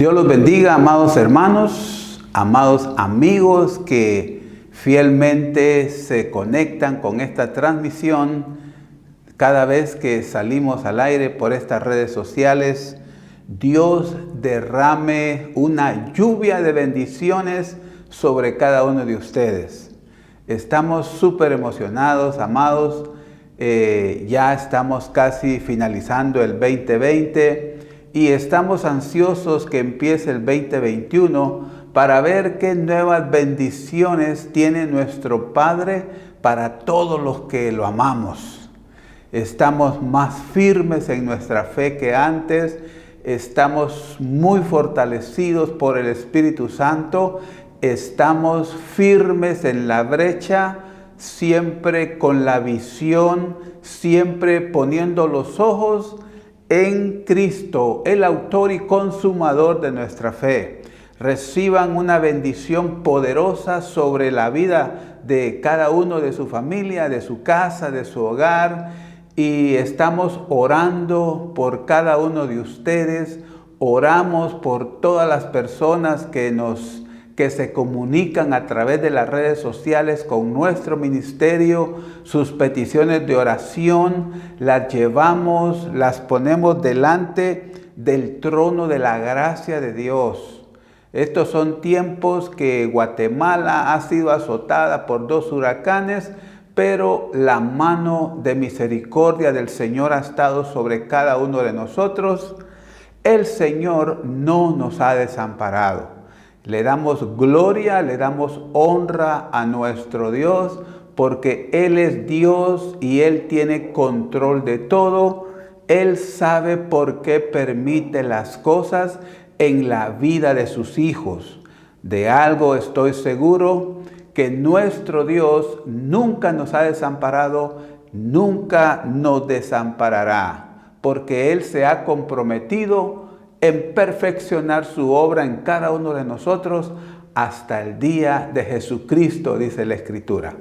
Dios los bendiga, amados hermanos, amados amigos que fielmente se conectan con esta transmisión cada vez que salimos al aire por estas redes sociales. Dios derrame una lluvia de bendiciones sobre cada uno de ustedes. Estamos súper emocionados, amados. Ya estamos casi finalizando el 2020 y estamos ansiosos que empiece el 2021 para ver qué nuevas bendiciones tiene nuestro Padre para todos los que lo amamos. Estamos más firmes en nuestra fe que antes, estamos muy fortalecidos por el Espíritu Santo, estamos firmes en la brecha, siempre con la visión, siempre poniendo los ojos en Cristo, el autor y consumador de nuestra fe. Reciban una bendición poderosa sobre la vida de cada uno de su familia, de su casa, de su hogar. Y estamos orando por cada uno de ustedes. Oramos por todas las personas que se comunican a través de las redes sociales con nuestro ministerio. Sus peticiones de oración las llevamos, las ponemos delante del trono de la gracia de Dios. Estos son tiempos que Guatemala ha sido azotada por 2 huracanes, pero la mano de misericordia del Señor ha estado sobre cada uno de nosotros. El Señor no nos ha desamparado. Le damos gloria, le damos honra a nuestro Dios, porque Él es Dios y Él tiene control de todo. Él sabe por qué permite las cosas en la vida de sus hijos. De algo estoy seguro, que nuestro Dios nunca nos ha desamparado, nunca nos desamparará, porque Él se ha comprometido en perfeccionar su obra en cada uno de nosotros hasta el día de Jesucristo, dice la Escritura.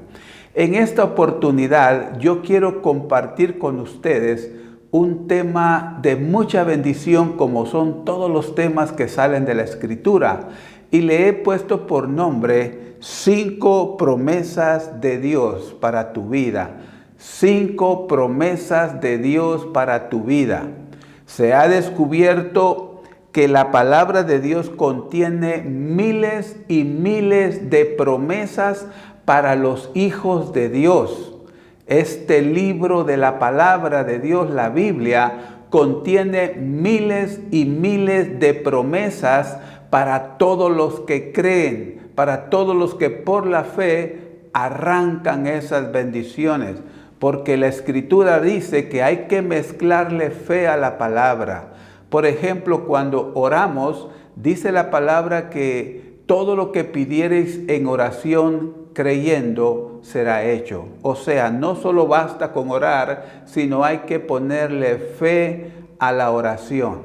En esta oportunidad yo quiero compartir con ustedes un tema de mucha bendición, como son todos los temas que salen de la Escritura, y le he puesto por nombre 5 promesas de Dios para tu vida. 5 promesas de Dios para tu vida. Se ha descubierto que la palabra de Dios contiene miles y miles de promesas para los hijos de Dios. Este libro de la palabra de Dios, la Biblia, contiene miles y miles de promesas para todos los que creen, para todos los que por la fe arrancan esas bendiciones. Porque la Escritura dice que hay que mezclarle fe a la palabra. Por ejemplo, cuando oramos, dice la palabra que todo lo que pidiereis en oración creyendo será hecho. O sea, no solo basta con orar, sino hay que ponerle fe a la oración.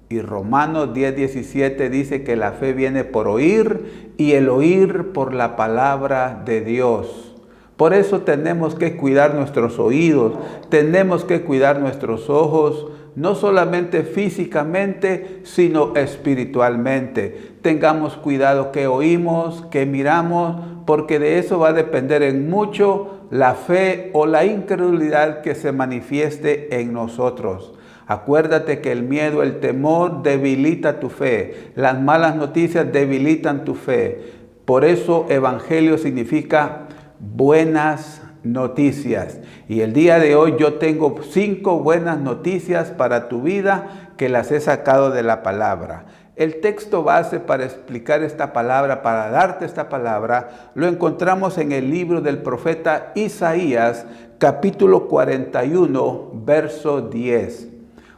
Y Romanos 10:17 dice que la fe viene por oír y el oír por la palabra de Dios. Por eso tenemos que cuidar nuestros oídos, tenemos que cuidar nuestros ojos, no solamente físicamente, sino espiritualmente. Tengamos cuidado qué oímos, qué miramos, porque de eso va a depender en mucho la fe o la incredulidad que se manifieste en nosotros. Acuérdate que el miedo, el temor debilita tu fe. Las malas noticias debilitan tu fe. Por eso evangelio significa buenas noticias. Y el día de hoy yo tengo 5 buenas noticias para tu vida que las he sacado de la palabra. El texto base para explicar esta palabra, para darte esta palabra, lo encontramos en el libro del profeta Isaías, capítulo 41, verso 10.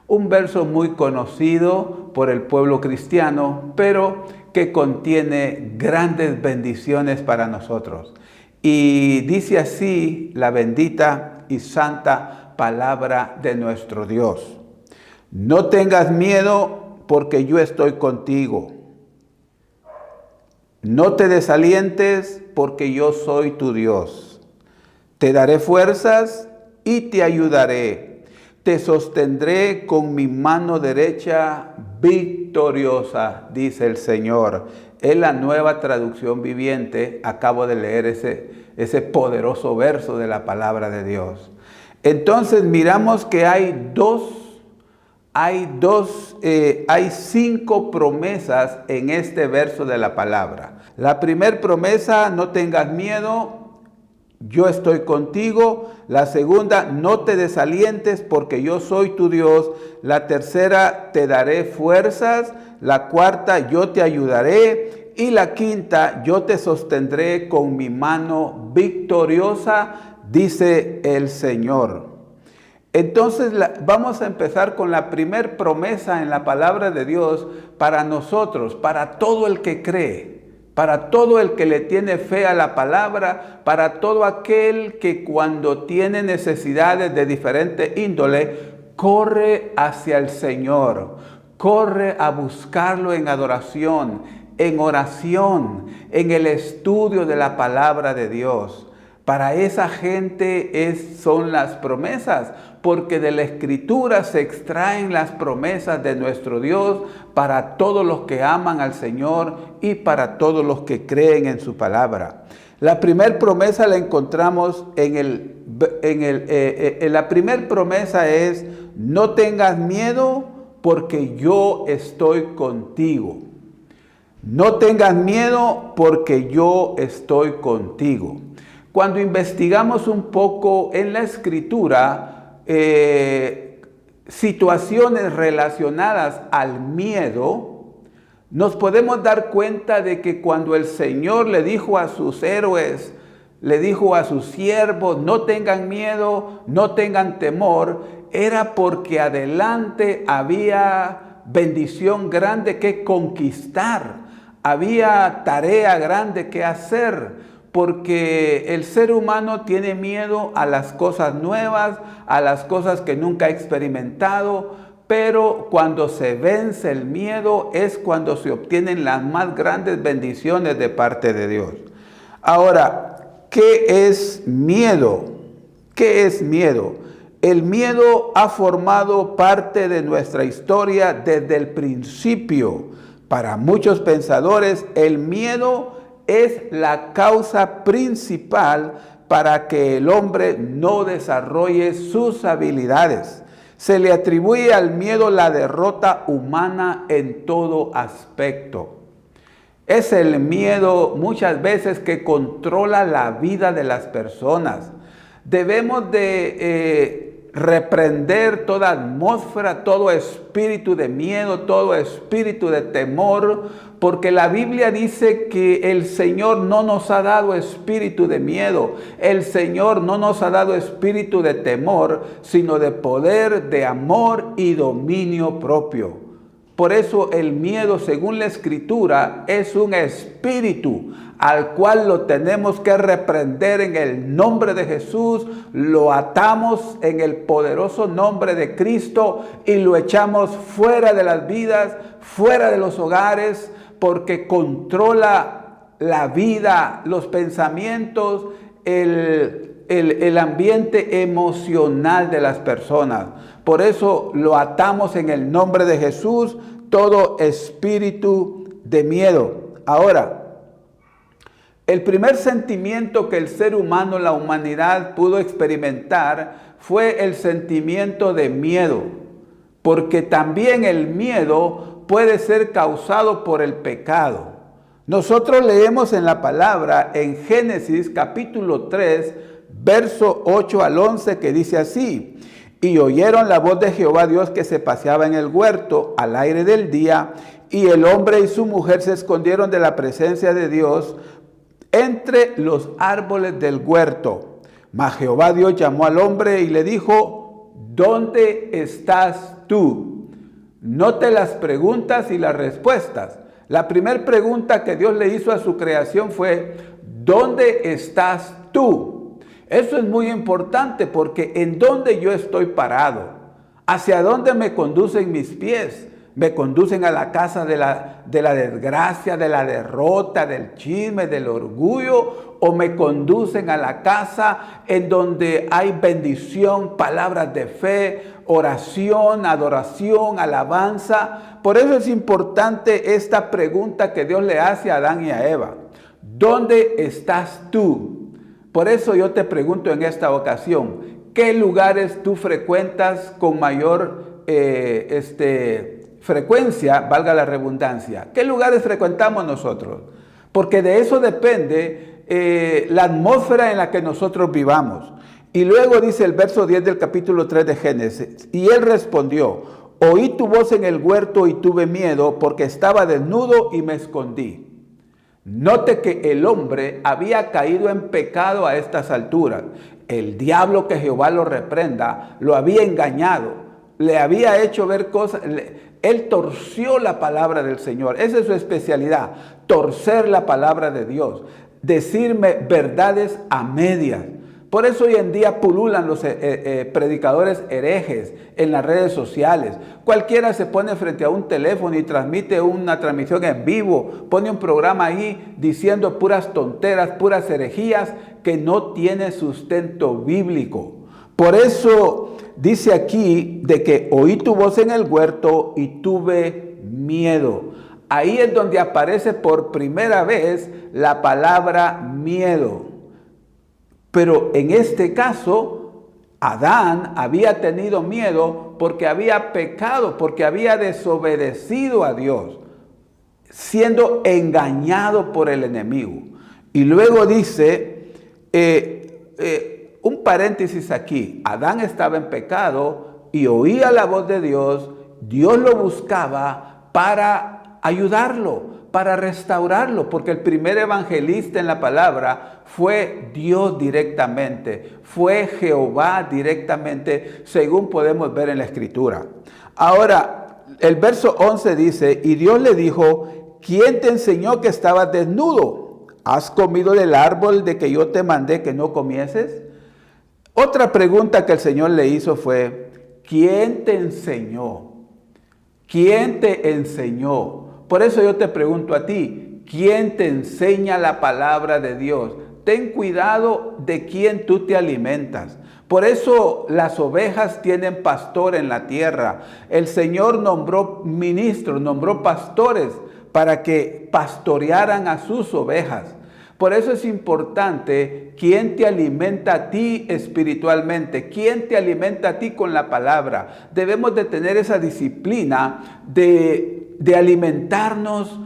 Un verso muy conocido por el pueblo cristiano, pero que contiene grandes bendiciones para nosotros. Y dice así la bendita y santa palabra de nuestro Dios. No tengas miedo, porque yo estoy contigo. No te desalientes, porque yo soy tu Dios. Te daré fuerzas y te ayudaré. te sostendré con mi mano derecha victoriosa, dice el Señor. Es la Nueva Traducción Viviente. Acabo de leer ese poderoso verso de la palabra de Dios. Entonces miramos que hay cinco promesas en este verso de la palabra. La primera promesa, no tengas miedo, yo estoy contigo. La segunda, no te desalientes porque yo soy tu Dios. La tercera, te daré fuerzas. La cuarta, yo te ayudaré. Y la quinta, yo te sostendré con mi mano victoriosa, dice el Señor. Entonces vamos a empezar con la primer promesa en la palabra de Dios para nosotros, para todo el que cree. Para todo el que le tiene fe a la palabra, para todo aquel que cuando tiene necesidades de diferente índole, corre hacia el Señor, corre a buscarlo en adoración, en oración, en el estudio de la palabra de Dios. Para esa gente son las promesas, porque de la Escritura se extraen las promesas de nuestro Dios para todos los que aman al Señor y para todos los que creen en su palabra. La primera promesa la encontramos la primera promesa es: no tengas miedo porque yo estoy contigo. No tengas miedo porque yo estoy contigo. Cuando investigamos un poco en la Escritura, situaciones relacionadas al miedo, nos podemos dar cuenta de que cuando el Señor le dijo a sus héroes, le dijo a sus siervos, no tengan miedo, no tengan temor, era porque adelante había bendición grande que conquistar, había tarea grande que hacer. Porque el ser humano tiene miedo a las cosas nuevas, a las cosas que nunca ha experimentado, pero cuando se vence el miedo es cuando se obtienen las más grandes bendiciones de parte de Dios. Ahora, ¿qué es miedo? ¿Qué es miedo? El miedo ha formado parte de nuestra historia desde el principio. Para muchos pensadores, el miedo es la causa principal para que el hombre no desarrolle sus habilidades. Se le atribuye al miedo la derrota humana en todo aspecto. Es el miedo muchas veces que controla la vida de las personas. Debemos de reprender toda atmósfera, todo espíritu de miedo, todo espíritu de temor, porque la Biblia dice que el Señor no nos ha dado espíritu de miedo, el Señor no nos ha dado espíritu de temor, sino de poder, de amor y dominio propio. Por eso el miedo, según la Escritura, es un espíritu al cual lo tenemos que reprender en el nombre de Jesús, lo atamos en el poderoso nombre de Cristo y lo echamos fuera de las vidas, fuera de los hogares, porque controla la vida, los pensamientos, el ambiente emocional de las personas. Por eso lo atamos en el nombre de Jesús, todo espíritu de miedo. Ahora, el primer sentimiento que el ser humano, la humanidad, pudo experimentar fue el sentimiento de miedo, porque también el miedo puede ser causado por el pecado. Nosotros leemos en la palabra, en Génesis capítulo 3, verso 8 al 11, que dice así: y oyeron la voz de Jehová Dios que se paseaba en el huerto al aire del día, y el hombre y su mujer se escondieron de la presencia de Dios entre los árboles del huerto. Mas Jehová Dios llamó al hombre y le dijo: ¿dónde estás tú? Note las preguntas y las respuestas. La primera pregunta que Dios le hizo a su creación fue: ¿dónde estás tú? Eso es muy importante, porque ¿en dónde yo estoy parado? ¿Hacia dónde me conducen mis pies? ¿Me conducen a la casa de la desgracia, de la derrota, del chisme, del orgullo? ¿O me conducen a la casa en donde hay bendición, palabras de fe, oración, adoración, alabanza. Por eso es importante esta pregunta que Dios le hace a Adán y a Eva. ¿Dónde estás tú? Por eso yo te pregunto en esta ocasión, ¿qué lugares tú frecuentas con mayor frecuencia, valga la redundancia? ¿Qué lugares frecuentamos nosotros? Porque de eso depende la atmósfera en la que nosotros vivamos. Y luego dice el verso 10 del capítulo 3 de Génesis, y él respondió, oí tu voz en el huerto y tuve miedo porque estaba desnudo y me escondí. Note que el hombre había caído en pecado a estas alturas. El diablo, que Jehová lo reprenda, lo había engañado, le había hecho ver cosas. Él torció la palabra del Señor. Esa es su especialidad, torcer la palabra de Dios, decirme verdades a medias. Por eso hoy en día pululan los predicadores herejes en las redes sociales. Cualquiera se pone frente a un teléfono y transmite una transmisión en vivo, pone un programa ahí diciendo puras tonteras, puras herejías que no tiene sustento bíblico. Por eso dice aquí de que oí tu voz en el huerto y tuve miedo. Ahí es donde aparece por primera vez la palabra miedo. Pero en este caso, Adán había tenido miedo porque había pecado, porque había desobedecido a Dios, siendo engañado por el enemigo. Y luego dice, un paréntesis aquí, Adán estaba en pecado y oía la voz de Dios, Dios lo buscaba para ayudarlo, para restaurarlo, porque el primer evangelista en la palabra fue Dios directamente, fue Jehová directamente, según podemos ver en la Escritura. Ahora, el verso 11 dice, y Dios le dijo, ¿quién te enseñó que estabas desnudo? ¿Has comido del árbol de que yo te mandé que no comieses? Otra pregunta que el Señor le hizo fue, ¿quién te enseñó? ¿Quién te enseñó? Por eso yo te pregunto a ti, ¿quién te enseña la palabra de Dios? Ten cuidado de quién tú te alimentas. Por eso las ovejas tienen pastor en la tierra. El Señor nombró ministros, nombró pastores para que pastorearan a sus ovejas. Por eso es importante quién te alimenta a ti espiritualmente, quién te alimenta a ti con la palabra. Debemos de tener esa disciplina de alimentarnos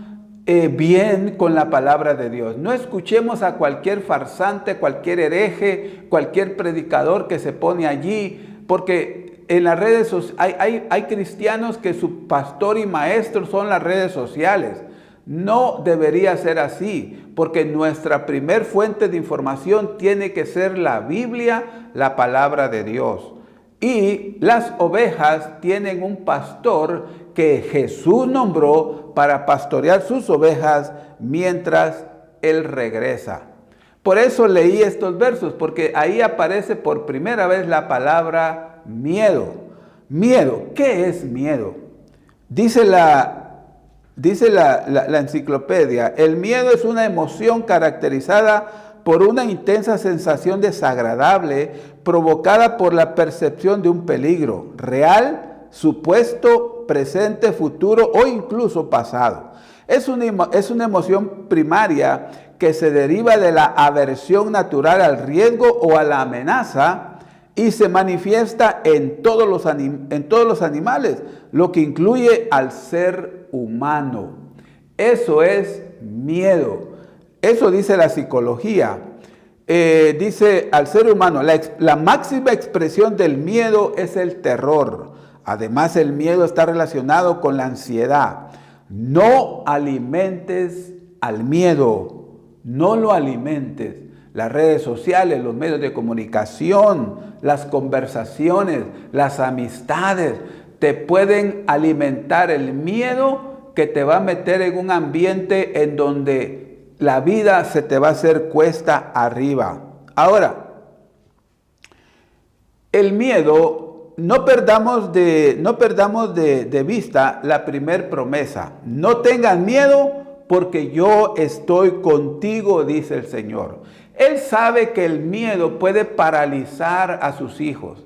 bien con la palabra de Dios. No escuchemos a cualquier farsante, cualquier hereje, cualquier predicador que se pone allí, porque en las redes sociales hay cristianos que su pastor y maestro son las redes sociales. No debería ser así, porque nuestra primer fuente de información tiene que ser la Biblia, la palabra de Dios. Y las ovejas tienen un pastor que Jesús nombró para pastorear sus ovejas mientras Él regresa. Por eso leí estos versos, porque ahí aparece por primera vez la palabra miedo. Miedo, ¿qué es miedo? Dice la enciclopedia, el miedo es una emoción caracterizada por una intensa sensación desagradable provocada por la percepción de un peligro real, supuesto, presente, futuro o incluso pasado. Es una emoción primaria que se deriva de la aversión natural al riesgo o a la amenaza y se manifiesta en todos los animales, lo que incluye al ser humano. Eso es miedo. Eso dice la psicología. Dice al ser humano, la máxima expresión del miedo es el terror. Además, el miedo está relacionado con la ansiedad. No alimentes al miedo, no lo alimentes. Las redes sociales, los medios de comunicación, las conversaciones, las amistades, te pueden alimentar el miedo que te va a meter en un ambiente en donde la vida se te va a hacer cuesta arriba. Ahora, el miedo, no perdamos de vista la primer promesa. No tengan miedo porque yo estoy contigo, dice el Señor. Él sabe que el miedo puede paralizar a sus hijos.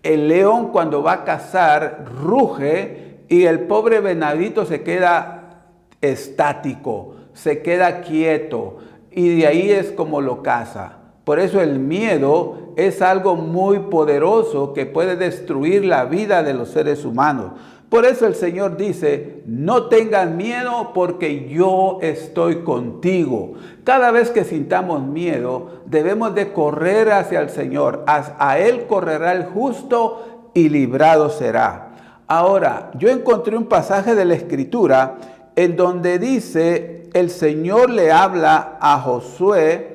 El león cuando va a cazar ruge y el pobre venadito se queda estático, se queda quieto y de ahí es como lo caza. Por eso el miedo es algo muy poderoso que puede destruir la vida de los seres humanos. Por eso el Señor dice, no tengan miedo porque yo estoy contigo. Cada vez que sintamos miedo, debemos de correr hacia el Señor. A Él correrá el justo y librado será. Ahora, yo encontré un pasaje de la Escritura en donde dice, el Señor le habla a Josué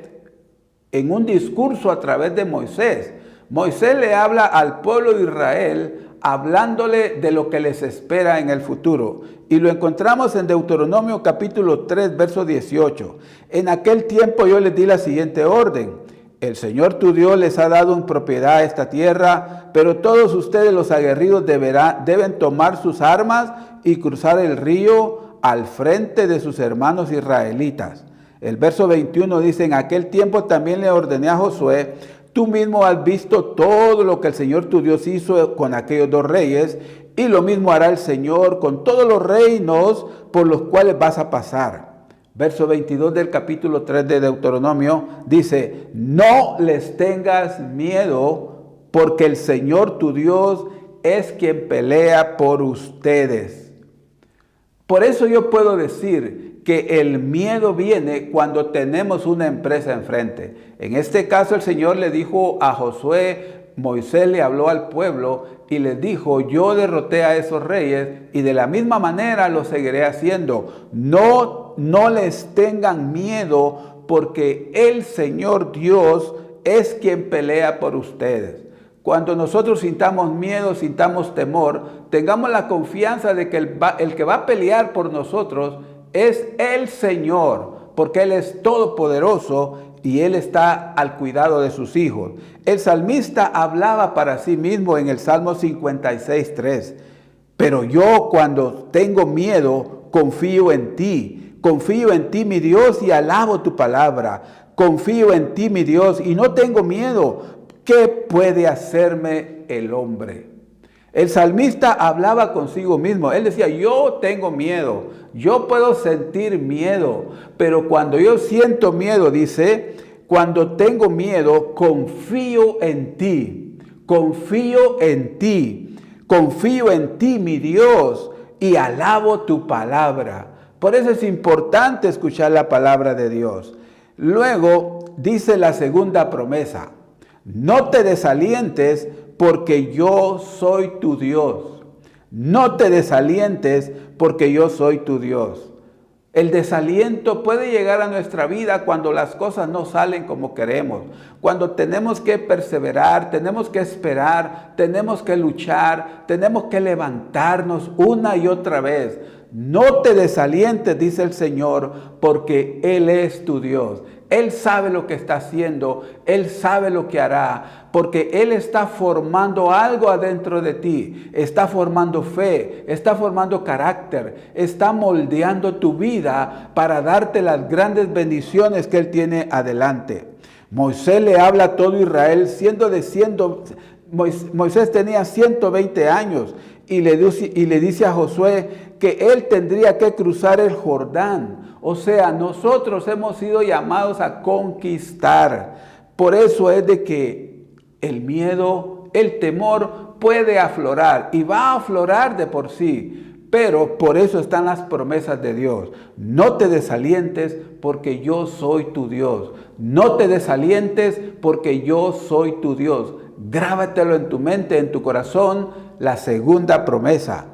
en un discurso a través de Moisés. Moisés le habla al pueblo de Israel hablándole de lo que les espera en el futuro. Y lo encontramos en Deuteronomio capítulo 3, verso 18. En aquel tiempo yo les di la siguiente orden. El Señor tu Dios les ha dado en propiedad esta tierra, pero todos ustedes los aguerridos deben tomar sus armas y cruzar el río al frente de sus hermanos israelitas. El verso 21 dice, en aquel tiempo también le ordené a Josué, tú mismo has visto todo lo que el Señor tu Dios hizo con aquellos dos reyes, y lo mismo hará el Señor con todos los reinos por los cuales vas a pasar. Verso 22 del capítulo 3 de Deuteronomio dice, no les tengas miedo, porque el Señor tu Dios es quien pelea por ustedes. Por eso yo puedo decir que el miedo viene cuando tenemos una empresa enfrente. En este caso el Señor le dijo a Josué, Moisés le habló al pueblo y les dijo, yo derroté a esos reyes y de la misma manera lo seguiré haciendo. No les tengan miedo porque el Señor Dios es quien pelea por ustedes. Cuando nosotros sintamos miedo, sintamos temor, tengamos la confianza de que el que va a pelear por nosotros es el Señor, porque Él es todopoderoso y Él está al cuidado de sus hijos. El salmista hablaba para sí mismo en el Salmo 56:3. Pero yo cuando tengo miedo, confío en ti mi Dios y alabo tu palabra. Confío en ti mi Dios y no tengo miedo. ¿Qué puede hacerme el hombre? El salmista hablaba consigo mismo. Él decía, yo tengo miedo, yo puedo sentir miedo, pero cuando yo siento miedo, dice, cuando tengo miedo, confío en ti, confío en ti, confío en ti, mi Dios, y alabo tu palabra. Por eso es importante escuchar la palabra de Dios. Luego dice la segunda promesa, no te desalientes porque yo soy tu Dios. No te desalientes porque yo soy tu Dios. El desaliento puede llegar a nuestra vida cuando las cosas no salen como queremos. Cuando tenemos que perseverar, tenemos que esperar, tenemos que luchar, tenemos que levantarnos una y otra vez. No te desalientes, dice el Señor, porque Él es tu Dios. Él sabe lo que está haciendo, Él sabe lo que hará, porque Él está formando algo adentro de ti, está formando fe, está formando carácter, está moldeando tu vida para darte las grandes bendiciones que Él tiene adelante. Moisés le habla a todo Israel, Moisés tenía 120 años y le dice a Josué que él tendría que cruzar el Jordán. O sea, nosotros hemos sido llamados a conquistar. Por eso es de que el miedo, el temor puede aflorar y va a aflorar de por sí. Pero por eso están las promesas de Dios. No te desalientes porque yo soy tu Dios. No te desalientes porque yo soy tu Dios. Grábatelo en tu mente, en tu corazón, la segunda promesa.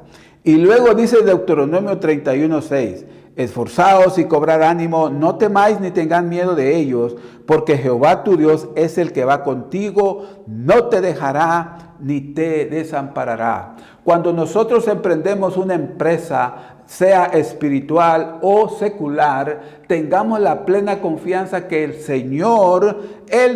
Y luego dice Deuteronomio 31:6, esforzaos y cobrad ánimo, no temáis ni tengáis miedo de ellos, porque Jehová tu Dios es el que va contigo, no te dejará ni te desamparará. Cuando nosotros emprendemos una empresa, sea espiritual o secular, tengamos la plena confianza que el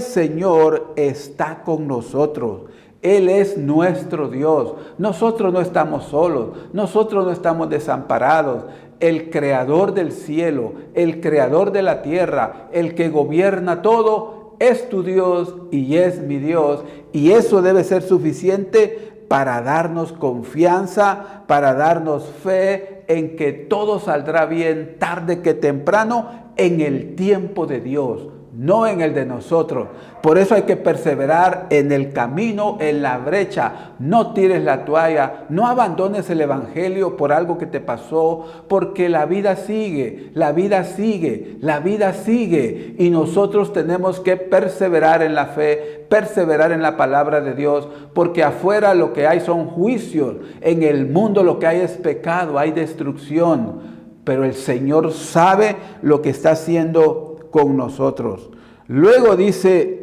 Señor está con nosotros. Él es nuestro Dios. Nosotros no estamos solos. Nosotros no estamos desamparados. El creador del cielo, el creador de la tierra, el que gobierna todo, es tu Dios y es mi Dios. Y eso debe ser suficiente para darnos confianza, para darnos fe en que todo saldrá bien tarde que temprano en el tiempo de Dios, no en el de nosotros. Por eso hay que perseverar en el camino, en la brecha. No tires la toalla, no abandones el evangelio por algo que te pasó, porque la vida sigue, la vida sigue, la vida sigue. Y nosotros tenemos que perseverar en la fe, perseverar en la palabra de Dios, porque afuera lo que hay son juicios. En el mundo lo que hay es pecado, hay destrucción. Pero el Señor sabe lo que está haciendo con nosotros. Luego dice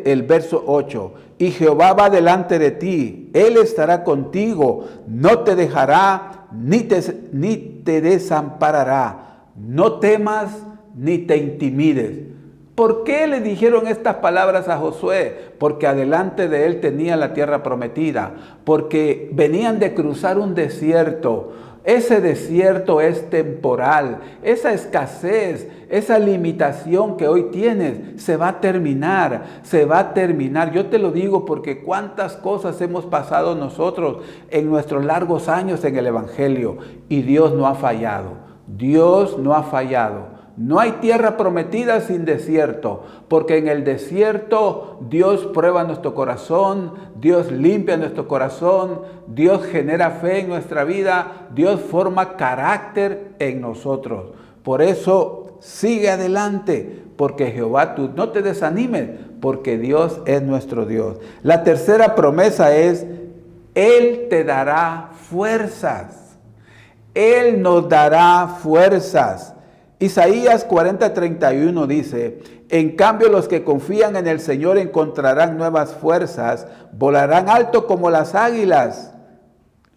el verso 8, y Jehová va delante de ti, Él estará contigo, no te dejará ni te desamparará. No temas ni te intimides. ¿Por qué le dijeron estas palabras a Josué? Porque adelante de él tenía la tierra prometida, porque venían de cruzar un desierto. Ese desierto es temporal, esa escasez, esa limitación que hoy tienes se va a terminar, se va a terminar. Yo te lo digo porque cuántas cosas hemos pasado nosotros en nuestros largos años en el Evangelio y Dios no ha fallado, Dios no ha fallado. No hay tierra prometida sin desierto, porque en el desierto Dios prueba nuestro corazón, Dios limpia nuestro corazón, Dios genera fe en nuestra vida, Dios forma carácter en nosotros. Por eso sigue adelante, porque Jehová, tú no te desanimes, porque Dios es nuestro Dios. La tercera promesa es, Él te dará fuerzas. Él nos dará fuerzas. Isaías 40:31 dice, en cambio los que confían en el Señor encontrarán nuevas fuerzas, volarán alto como las águilas,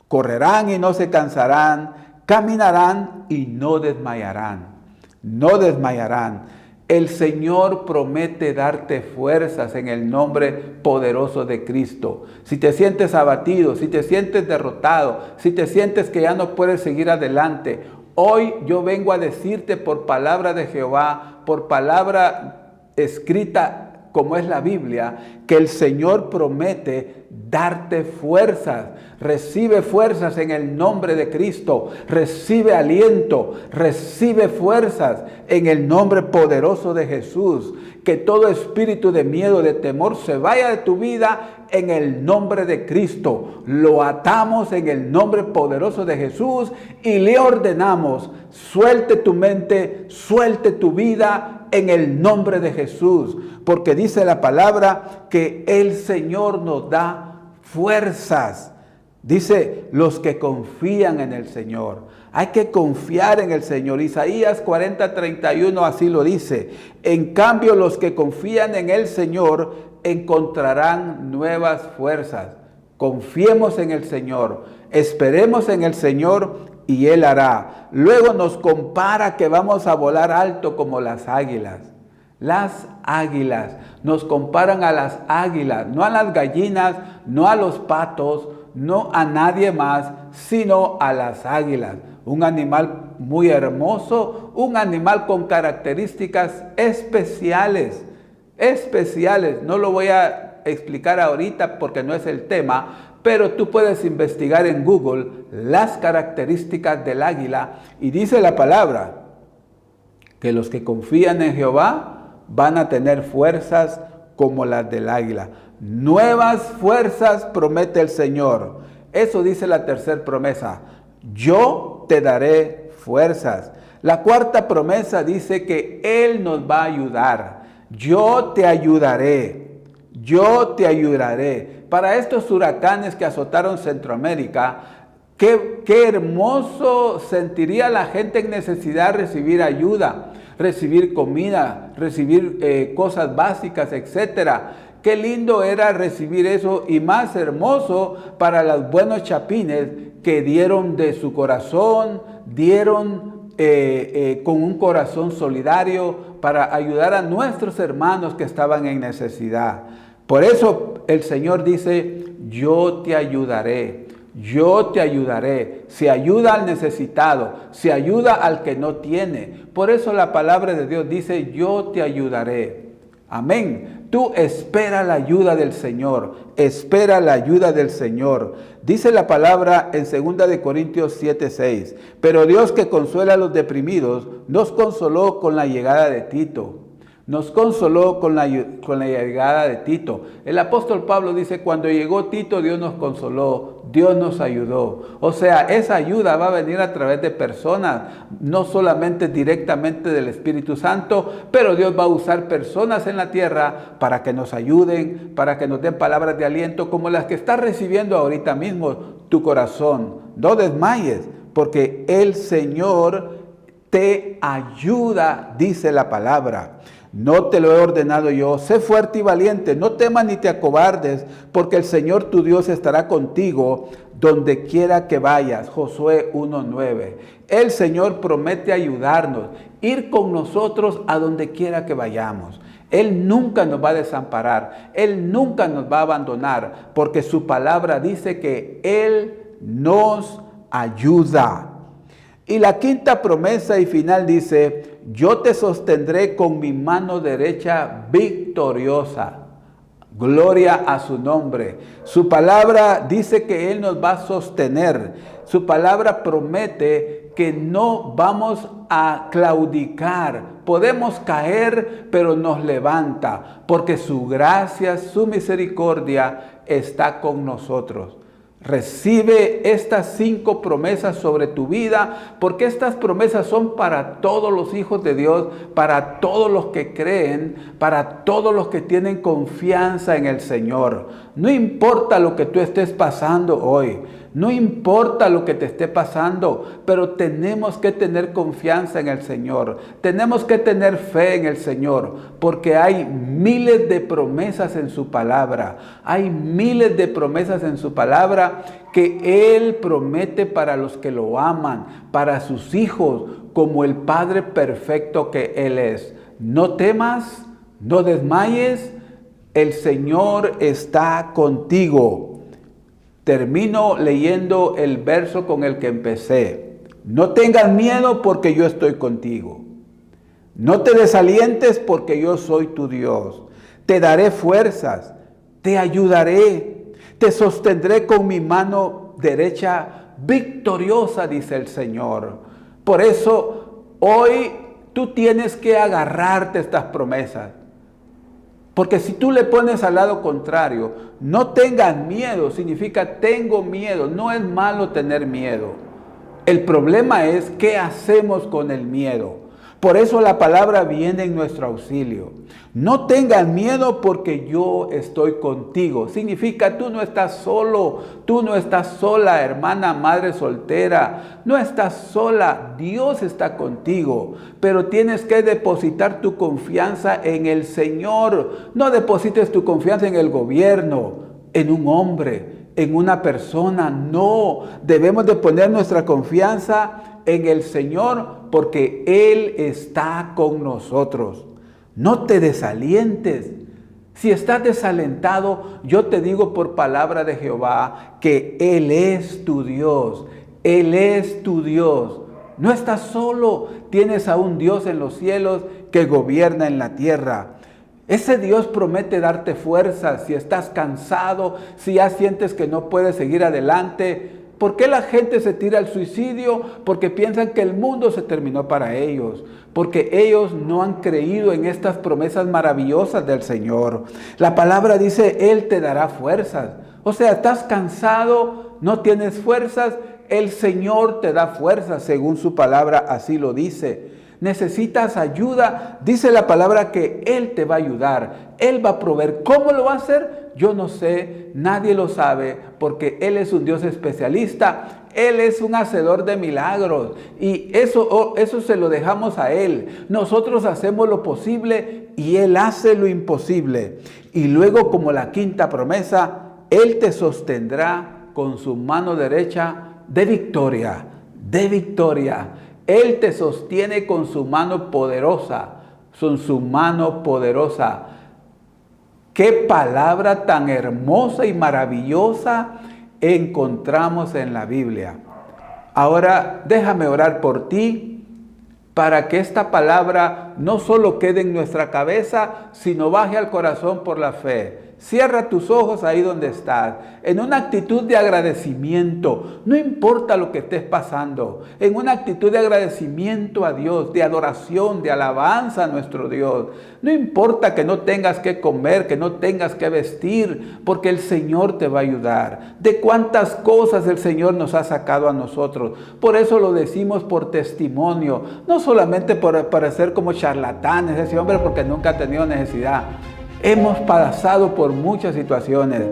correrán y no se cansarán, caminarán y no desmayarán, no desmayarán. El Señor promete darte fuerzas en el nombre poderoso de Cristo. Si te sientes abatido, si te sientes derrotado, si te sientes que ya no puedes seguir adelante, hoy yo vengo a decirte por palabra de Jehová, por palabra escrita como es la Biblia, que el Señor promete darte fuerzas. Recibe fuerzas en el nombre de Cristo. Recibe aliento, recibe fuerzas en el nombre poderoso de Jesús. Que todo espíritu de miedo, de temor se vaya de tu vida en el nombre de Cristo. Lo atamos en el nombre poderoso de Jesús y le ordenamos, suelte tu mente, suelte tu vida en el nombre de Jesús. Porque dice la palabra que el Señor nos da fuerzas. Dice, los que confían en el Señor. Hay que confiar en el Señor. Isaías 40:31 así lo dice. En cambio, los que confían en el Señor encontrarán nuevas fuerzas. Confiemos en el Señor. Esperemos en el Señor y Él hará. Luego nos compara que vamos a volar alto como las águilas. Las águilas. Nos comparan a las águilas. No a las gallinas, no a los patos, no a nadie más, sino a las águilas. Un animal muy hermoso, un animal con características especiales. Especiales. No lo voy a explicar ahorita porque no es el tema, pero tú puedes investigar en Google las características del águila y dice la palabra que los que confían en Jehová van a tener fuerzas como las del águila. Nuevas fuerzas promete el Señor. Eso dice la tercera promesa. Yo te daré fuerzas. La cuarta promesa dice que Él nos va a ayudar. Yo te ayudaré. Yo te ayudaré. Para estos huracanes que azotaron Centroamérica, qué hermoso sentiría la gente en necesidad recibir ayuda, recibir comida, recibir cosas básicas, etcétera. Qué lindo era recibir eso y más hermoso para los buenos chapines que dieron de su corazón, dieron con un corazón solidario para ayudar a nuestros hermanos que estaban en necesidad. Por eso el Señor dice, yo te ayudaré, yo te ayudaré. Se ayuda al necesitado, se ayuda al que no tiene. Por eso la palabra de Dios dice, yo te ayudaré. Amén. Tú espera la ayuda del Señor. Espera la ayuda del Señor. Dice la palabra en 2 de Corintios 7:6. Pero Dios, que consuela a los deprimidos, nos consoló con la llegada de Tito. Nos consoló con la llegada de Tito. El apóstol Pablo dice, cuando llegó Tito, Dios nos consoló, Dios nos ayudó. O sea, esa ayuda va a venir a través de personas, no solamente directamente del Espíritu Santo, pero Dios va a usar personas en la tierra para que nos ayuden, para que nos den palabras de aliento, como las que estás recibiendo ahorita mismo tu corazón. No desmayes, porque el Señor te ayuda, dice la palabra. No te lo he ordenado yo, sé fuerte y valiente, no temas ni te acobardes, porque el Señor tu Dios estará contigo donde quiera que vayas. Josué 1:9. El Señor promete ayudarnos, ir con nosotros a donde quiera que vayamos. Él nunca nos va a desamparar, Él nunca nos va a abandonar, porque su palabra dice que Él nos ayuda. Y la quinta promesa y final dice, yo te sostendré con mi mano derecha victoriosa. Gloria a su nombre. Su palabra dice que Él nos va a sostener. Su palabra promete que no vamos a claudicar. Podemos caer, pero nos levanta, porque su gracia, su misericordia está con nosotros. Recibe estas 5 promesas sobre tu vida, porque estas promesas son para todos los hijos de Dios, para todos los que creen, para todos los que tienen confianza en el Señor. No importa lo que tú estés pasando hoy, no importa lo que te esté pasando, pero tenemos que tener confianza en el Señor. Tenemos que tener fe en el Señor, porque hay miles de promesas en su palabra. Hay miles de promesas en su palabra que Él promete para los que lo aman, para sus hijos, como el Padre perfecto que Él es. No temas, no desmayes, el Señor está contigo. Termino leyendo el verso con el que empecé. No tengas miedo porque yo estoy contigo. No te desalientes porque yo soy tu Dios. Te daré fuerzas, te ayudaré, te sostendré con mi mano derecha victoriosa, dice el Señor. Por eso hoy tú tienes que agarrarte estas promesas. Porque si tú le pones al lado contrario, no tengas miedo, significa tengo miedo. No es malo tener miedo. El problema es qué hacemos con el miedo. Por eso la palabra viene en nuestro auxilio. No tengas miedo porque yo estoy contigo. Significa tú no estás solo, tú no estás sola, hermana, madre soltera. No estás sola, Dios está contigo. Pero tienes que depositar tu confianza en el Señor. No deposites tu confianza en el gobierno, en un hombre, en una persona. No, debemos de poner nuestra confianza en el Señor, porque Él está con nosotros. No te desalientes. Si estás desalentado, yo te digo por palabra de Jehová que Él es tu Dios. Él es tu Dios. No estás solo, tienes a un Dios en los cielos que gobierna en la tierra. Ese Dios promete darte fuerzas. Si estás cansado, si ya sientes que no puedes seguir adelante. ¿Por qué la gente se tira al suicidio? Porque piensan que el mundo se terminó para ellos. Porque ellos no han creído en estas promesas maravillosas del Señor. La palabra dice, Él te dará fuerzas. O sea, estás cansado, no tienes fuerzas, el Señor te da fuerzas, según su palabra así lo dice. Necesitas ayuda, dice la palabra que Él te va a ayudar, Él va a proveer. ¿Cómo lo va a hacer? Yo no sé, nadie lo sabe, porque Él es un Dios especialista, Él es un hacedor de milagros, y eso se lo dejamos a Él. Nosotros hacemos lo posible y Él hace lo imposible. Y luego, como la quinta promesa, Él te sostendrá con su mano derecha de victoria, de victoria. Él te sostiene con su mano poderosa, con su mano poderosa. Qué palabra tan hermosa y maravillosa encontramos en la Biblia. Ahora déjame orar por ti para que esta palabra no solo quede en nuestra cabeza, sino baje al corazón por la fe. Cierra tus ojos ahí donde estás, en una actitud de agradecimiento, no importa lo que estés pasando, en una actitud de agradecimiento a Dios, de adoración, de alabanza a nuestro Dios. No importa que no tengas que comer, que no tengas que vestir, porque el Señor te va a ayudar. De cuántas cosas el Señor nos ha sacado a nosotros. Por eso lo decimos por testimonio, no solamente por parecer como charlatanes, ese hombre porque nunca ha tenido necesidad. Hemos pasado por muchas situaciones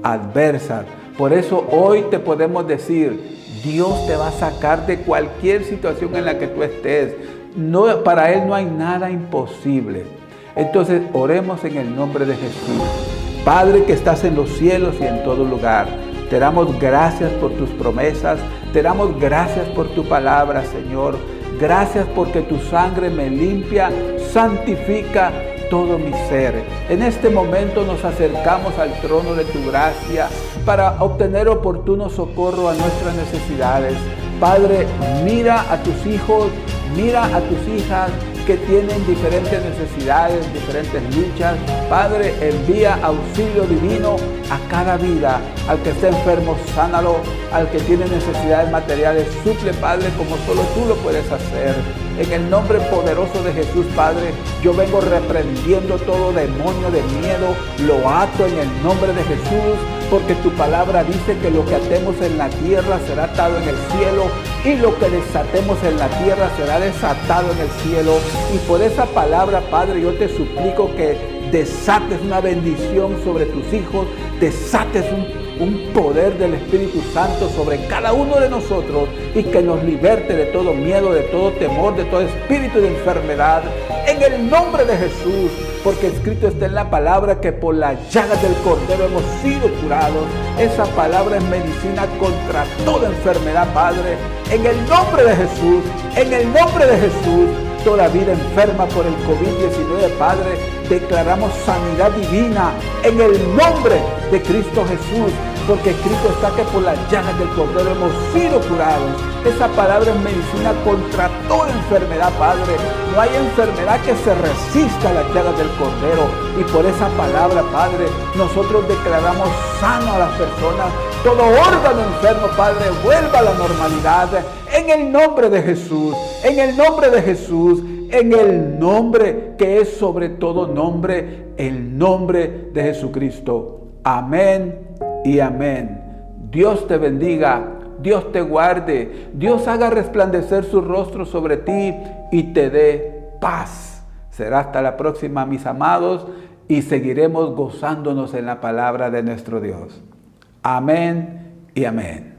adversas. Por eso hoy te podemos decir, Dios te va a sacar de cualquier situación en la que tú estés. No, para Él no hay nada imposible. Entonces oremos en el nombre de Jesús. Padre que estás en los cielos y en todo lugar, te damos gracias por tus promesas. Te damos gracias por tu palabra, Señor. Gracias porque tu sangre me limpia, santifica todo mi ser. En este momento nos acercamos al trono de tu gracia para obtener oportuno socorro a nuestras necesidades. Padre, mira a tus hijos, mira a tus hijas que tienen diferentes necesidades, diferentes luchas. Padre, envía auxilio divino a cada vida. Al que esté enfermo, sánalo. Al que tiene necesidades materiales, suple, Padre, como solo tú lo puedes hacer. En el nombre poderoso de Jesús, Padre, yo vengo reprendiendo todo demonio de miedo. Lo ato en el nombre de Jesús, porque tu palabra dice que lo que atemos en la tierra será atado en el cielo, y lo que desatemos en la tierra será desatado en el cielo. Y por esa palabra, Padre, yo te suplico que desates una bendición sobre tus hijos, desates un poder del Espíritu Santo sobre cada uno de nosotros, y que nos liberte de todo miedo, de todo temor, de todo espíritu de enfermedad, en el nombre de Jesús, porque escrito está en la palabra que por las llagas del Cordero hemos sido curados. Esa palabra es medicina contra toda enfermedad, Padre, en el nombre de Jesús, en el nombre de Jesús. Toda vida enferma por el COVID-19, Padre, declaramos sanidad divina en el nombre de Cristo Jesús, porque escrito está que por las llagas del Cordero hemos sido curados. Esa palabra es medicina contra toda enfermedad, Padre. No hay enfermedad que se resista a las llagas del Cordero, y por esa palabra, Padre, nosotros declaramos sano a las personas. Todo órgano enfermo, Padre, vuelva a la normalidad en el nombre de Jesús, en el nombre de Jesús, en el nombre que es sobre todo nombre, el nombre de Jesucristo. Amén y amén. Dios te bendiga, Dios te guarde, Dios haga resplandecer su rostro sobre ti y te dé paz. Será hasta la próxima, mis amados, y seguiremos gozándonos en la palabra de nuestro Dios. Amén y amén.